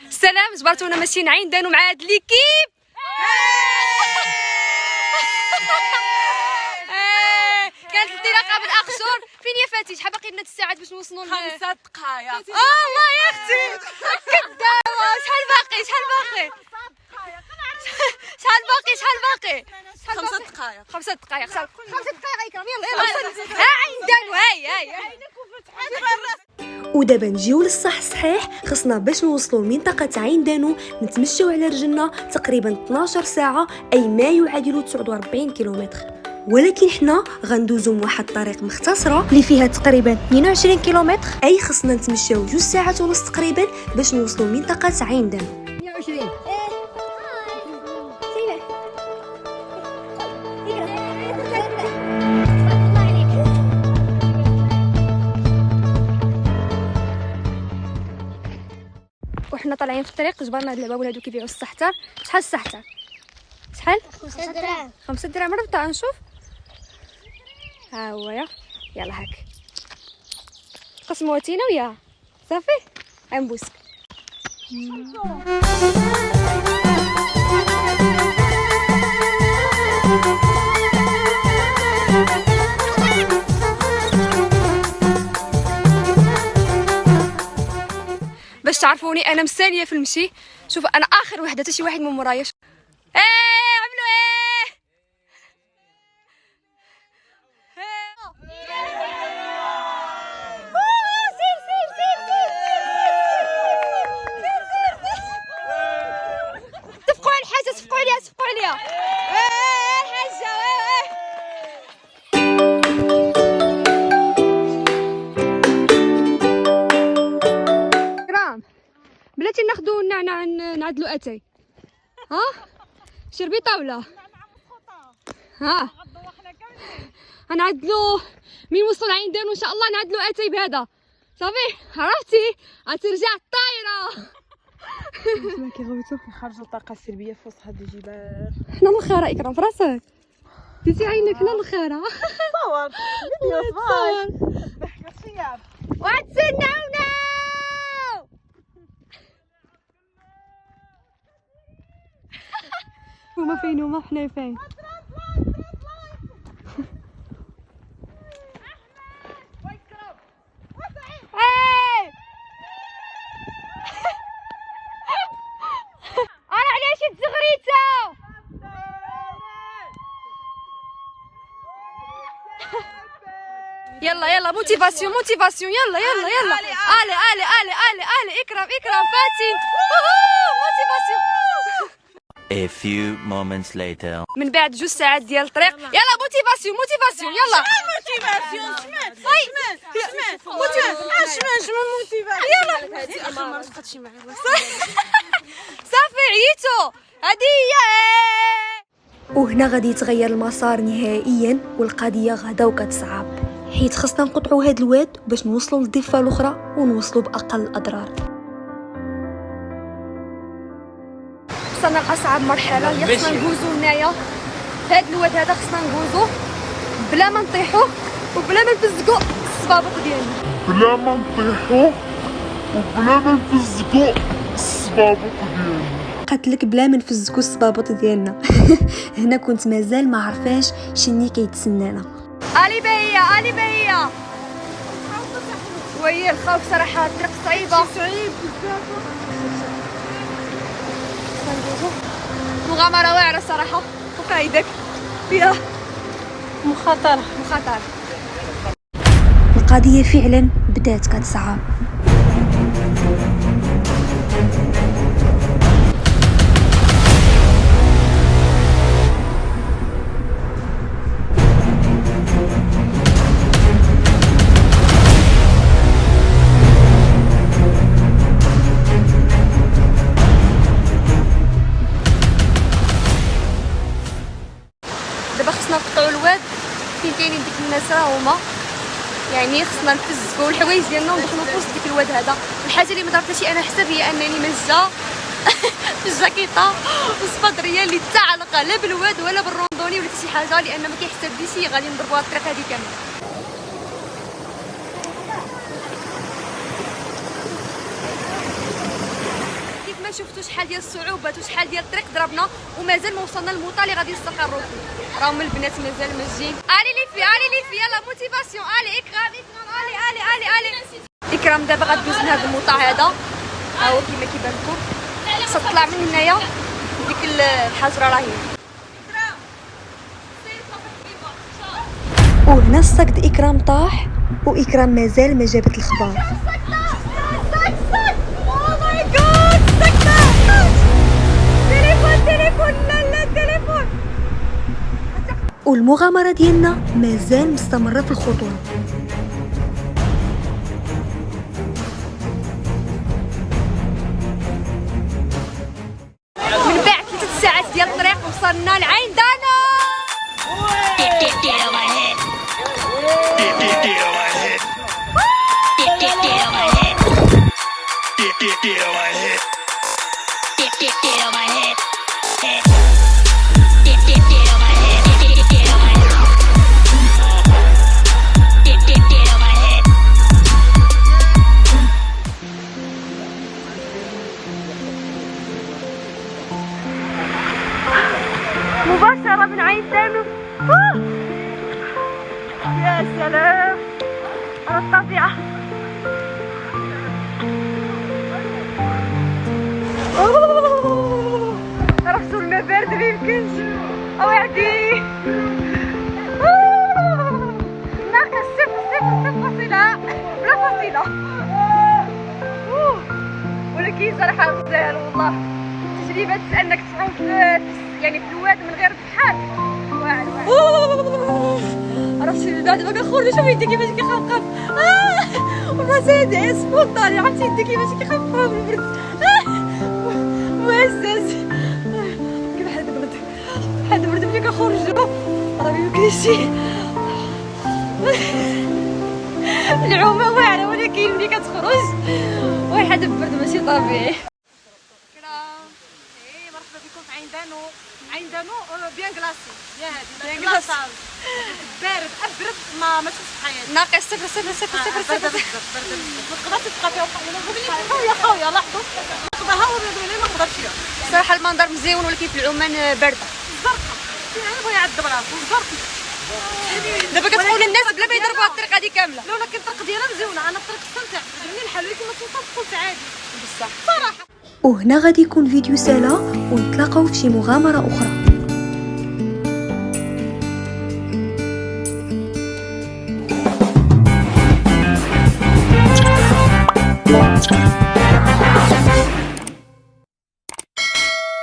السلام جبرتونا ماشيين عندنا مع هاد ليكيب. كانت الانطلاقه بالاقصر. فين يا فاتي؟ شحال باقي لنا الساعات باش نوصلوا 5 دقائق. الله يا اختي كدابه. شحال باقي 5 دقائق. 5 دقائق. 5 دقائق اكرام. يلا ها عندنا. هاي ودابا نجيو للصح صحيح. خصنا باش نوصلوا لمنطقه عين دانو نتمشاو على رجلنا تقريبا 12 ساعه، اي ما يعادل 49 كيلومتر. ولكن حنا غندوزو من واحد الطريق مختصره اللي فيها تقريبا 22 كيلومتر، اي خصنا نتمشاو 2 ساعات ونص تقريبا باش نوصلوا لمنطقه عين دانو. 120. وحنا طالعين في الطريق جبرنا هاد العباب هادو كيبيعوا السحتر. شحال السحتر؟ شحال؟ 5 دراهم. 5 دراهم ربطه. نشوف ها هو. يلا هاك قسمواتينا وياه صافي. غنبوسك. باش تعرفوني انا مساليه في المشي. شوف انا اخر وحده حتى شي واحد من مورايا. عملوا صفقوا على الحاجه. صفقوا عليها حاجه. بلاتي ناخدو النعناع نعدلو اتاي. ها شربي طاوله. ها غنعدلو من وصل عين دانو ان شاء الله. نعدلو اتاي بهذا صافي. عرفتي غترجع الطايره. ما كيغوتو كيخرجوا الطاقه السلبيه في وسط هاد الجبال. حنا الخيره اكرام فراسك ديتي عينك. حنا الخيره. صور فيديو صور ضحكه خياب. وتسناونا. هما فين هما حنا فين؟ انا علاش تزغريته. يلا موتيفاسيون. يلا الي اكرام فاتن. موتيفاسيون. A few moments later. من بعد 2 ساعات ديال الطريق. يلا موتيفاسيون. يلا صافي عييتو. هادي هي. وهنا غادي يتغير المسار نهائيا والقضيه غدا وكتصعب، حيت خصنا نقطعوا هاد الواد باش نوصلوا للضفه الاخرى ونوصلوا باقل الاضرار. وصلنا لاصعب مرحله اللي خصنا ندوزو هنايا في هاد الواد هذا. خصنا ندوزو بلا ما نطيحو وبلا ما نفزقو الصبابط ديالنا. قالت بلا ما نفزكو الصبابط ديالنا. هنا كنت مازال ما عرفاش شني كيتسنانا. الي بهية. وهي الخوف صراحه. الطريق صعيبه. مغامره واعره صراحه. فوق يدك فيها مخاطره. القضيه فعلا بدات كتصعب. دابا خصنا نقطعوا الواد فين كاينين ديك الناس هما. يعني خصنا نفزقوا الحوايج ديالنا وندخلوا في وسط ديك الواد هذا. الحاجه اللي ما ضربتش انا حساب هي انني مزه في الجاكيطه والصفادريه اللي تعلق لا بالواد ولا بالروندوني ولا شي حاجه، لان ما كيحسبليش غادي نضربوها الطريق هذه كامله. شفتوا شحال ديال الصعوبات وشحال ديال الطريق ضربنا ومازال ما وصلنا للموطا اللي غادي نستقروا فيه. راهم البنات مازال ماشيين. الي لي في يلا موتيفاسيون. الي اكرام الي اكرام دابا غادوز من هذا الموطا هذا. ها هو كيما كيبان لكم. خصها تطلع من هنايا ديك الحجره راهي. وهنا الصاك د اكرام طاح واكرام مازال ما جابت الخبار. والمغامرة ديالنا مازال مستمرة في الخطوة. من بعد 3 ساعات ديال الطريق وصلنا لعين دانا. مباشرة من عين دانو. يا سلام على الطبيعة. رحتوا الماء بارد ما يمكنش. اوعدي ناقص صفر فاصلة بلا فاصلة. ولكن صراحة تستاهل والله. تجربة انك تعوم يعني في الواد من غير بحال واعر. عرفتي بعد ما كنخرج شوف يدي كيفاش كيخفخف. ومازال سبونطاني. عرفتي يدي كيفاش كيخفخف بالبرد. مؤسس كيف حد برد ملي كنخرجوا راه ميمكنش. العومه واعره ولكن ملي كتخرج واحد برد ماشي طبيعي. مرحبا بكم في عين دانو بيان كلاسي. يا هادي بيان كلاسي. بارد ابرد ما شفتش في حياتي. ناقص صفر. برد ما تقدرش تبقى فيها خويا خويا لاحظوا نقدرها ولا ما نقدرش فيها. صراحه المنظر مزيون ولكن في العمان بارده. الزرقاء انا بغي يعذب راسو الزرقاء. دابا كتقول الناس بلا ما يضربوا الطريق هذه كامله. لولا كان الطريق ديالها مزيونه انا الطريق استمتع عجبني الحال ولكن ما توصلش قلت عادي بصح صراحه. وهنا غادي يكون فيديو سالا ونتلاقاو في شي مغامرة أخرى.